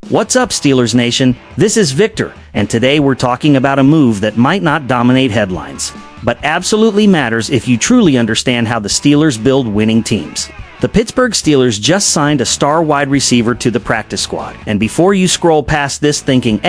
What's up, Steelers Nation? This is Victor, and today we're talking about a move that might not dominate headlines, but absolutely matters if you truly understand how the Steelers build winning teams. The Pittsburgh Steelers just signed a star wide receiver to the practice squad, and before you scroll past this thinking,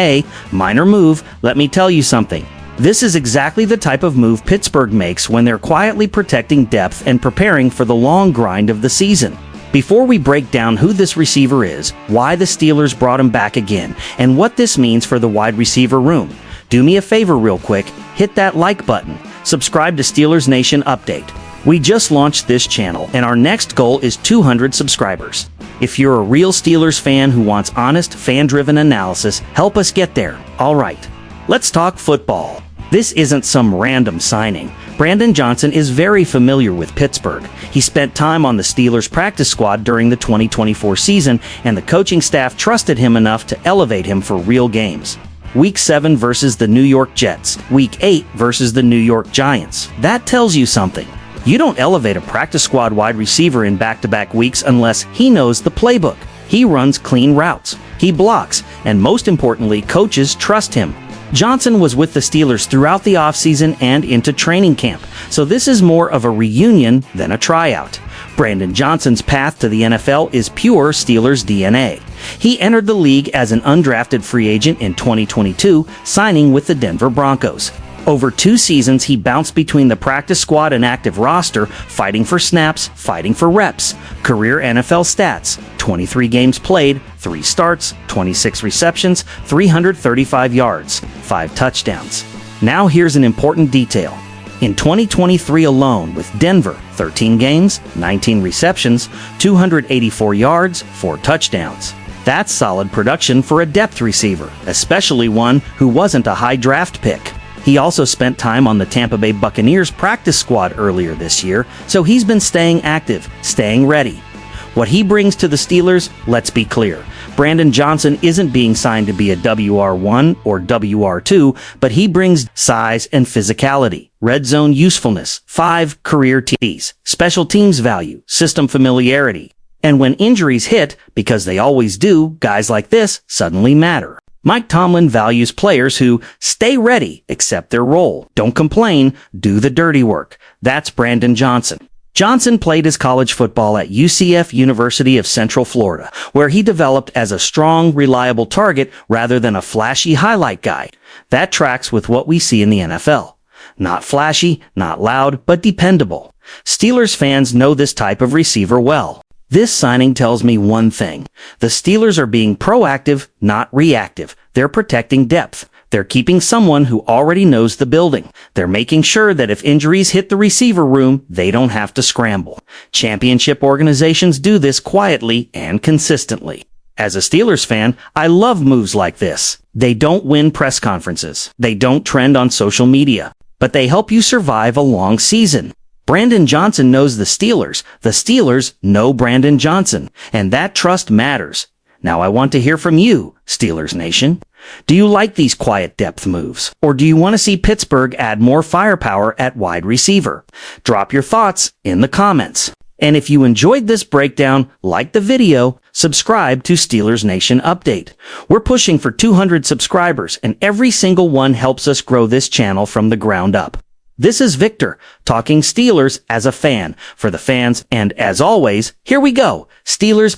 minor move, let me tell you something. This is exactly the type of move Pittsburgh makes when they're quietly protecting depth and preparing for the long grind of the season. Before we break down who this receiver is, why the Steelers brought him back again, and what this means for the wide receiver room, do me a favor real quick, hit that like button, subscribe to Steelers Nation Update. We just launched this channel, and our next goal is 200 subscribers. If you're a real Steelers fan who wants honest, fan-driven analysis, help us get there. Alright, let's talk football. This isn't some random signing. Brandon Johnson is very familiar with Pittsburgh. He spent time on the Steelers practice squad during the 2024 season, and the coaching staff trusted him enough to elevate him for real games. Week 7 versus the New York Jets. Week 8 versus the New York Giants. That tells you something. You don't elevate a practice squad wide receiver in back-to-back weeks unless he knows the playbook. He runs clean routes. He blocks, and most importantly, coaches trust him. Johnson was with the Steelers throughout the offseason and into training camp, so this is more of a reunion than a tryout. Brandon Johnson's path to the NFL is pure Steelers DNA. He entered the league as an undrafted free agent in 2022, signing with the Denver Broncos. Over 2 seasons, he bounced between the practice squad and active roster, fighting for snaps, fighting for reps. Career NFL stats: 23 games played, 3 starts, 26 receptions, 335 yards, 5 touchdowns. Now here's an important detail. In 2023 alone, with Denver, 13 games, 19 receptions, 284 yards, 4 touchdowns. That's solid production for a depth receiver, especially one who wasn't a high draft pick. He also spent time on the Tampa Bay Buccaneers practice squad earlier this year, so he's been staying active, staying ready. What he brings to the Steelers, let's be clear. Brandon Johnson isn't being signed to be a WR1 or WR2, but he brings size and physicality, red zone usefulness, 5 career TDs, special teams value, system familiarity. And when injuries hit, because they always do, guys like this suddenly matter. Mike Tomlin values players who stay ready, accept their role, don't complain, do the dirty work. That's Brandon Johnson. Johnson played his college football at UCF University of Central Florida, where he developed as a strong, reliable target rather than a flashy highlight guy. That tracks with what we see in the NFL. Not flashy, not loud, but dependable. Steelers fans know this type of receiver well. This signing tells me one thing. The Steelers are being proactive, not reactive. They're protecting depth. They're keeping someone who already knows the building. They're making sure that if injuries hit the receiver room, they don't have to scramble. Championship organizations do this quietly and consistently. As a Steelers fan, I love moves like this. They don't win press conferences. They don't trend on social media. But they help you survive a long season. Brandon Johnson knows the Steelers know Brandon Johnson, and that trust matters. Now I want to hear from you, Steelers Nation. Do you like these quiet depth moves, or do you want to see Pittsburgh add more firepower at wide receiver? Drop your thoughts in the comments. And if you enjoyed this breakdown, like the video, subscribe to Steelers Nation Update. We're pushing for 200 subscribers, and every single one helps us grow this channel from the ground up. This is Victor, talking Steelers as a fan, for the fans, and as always, here we go, Steelers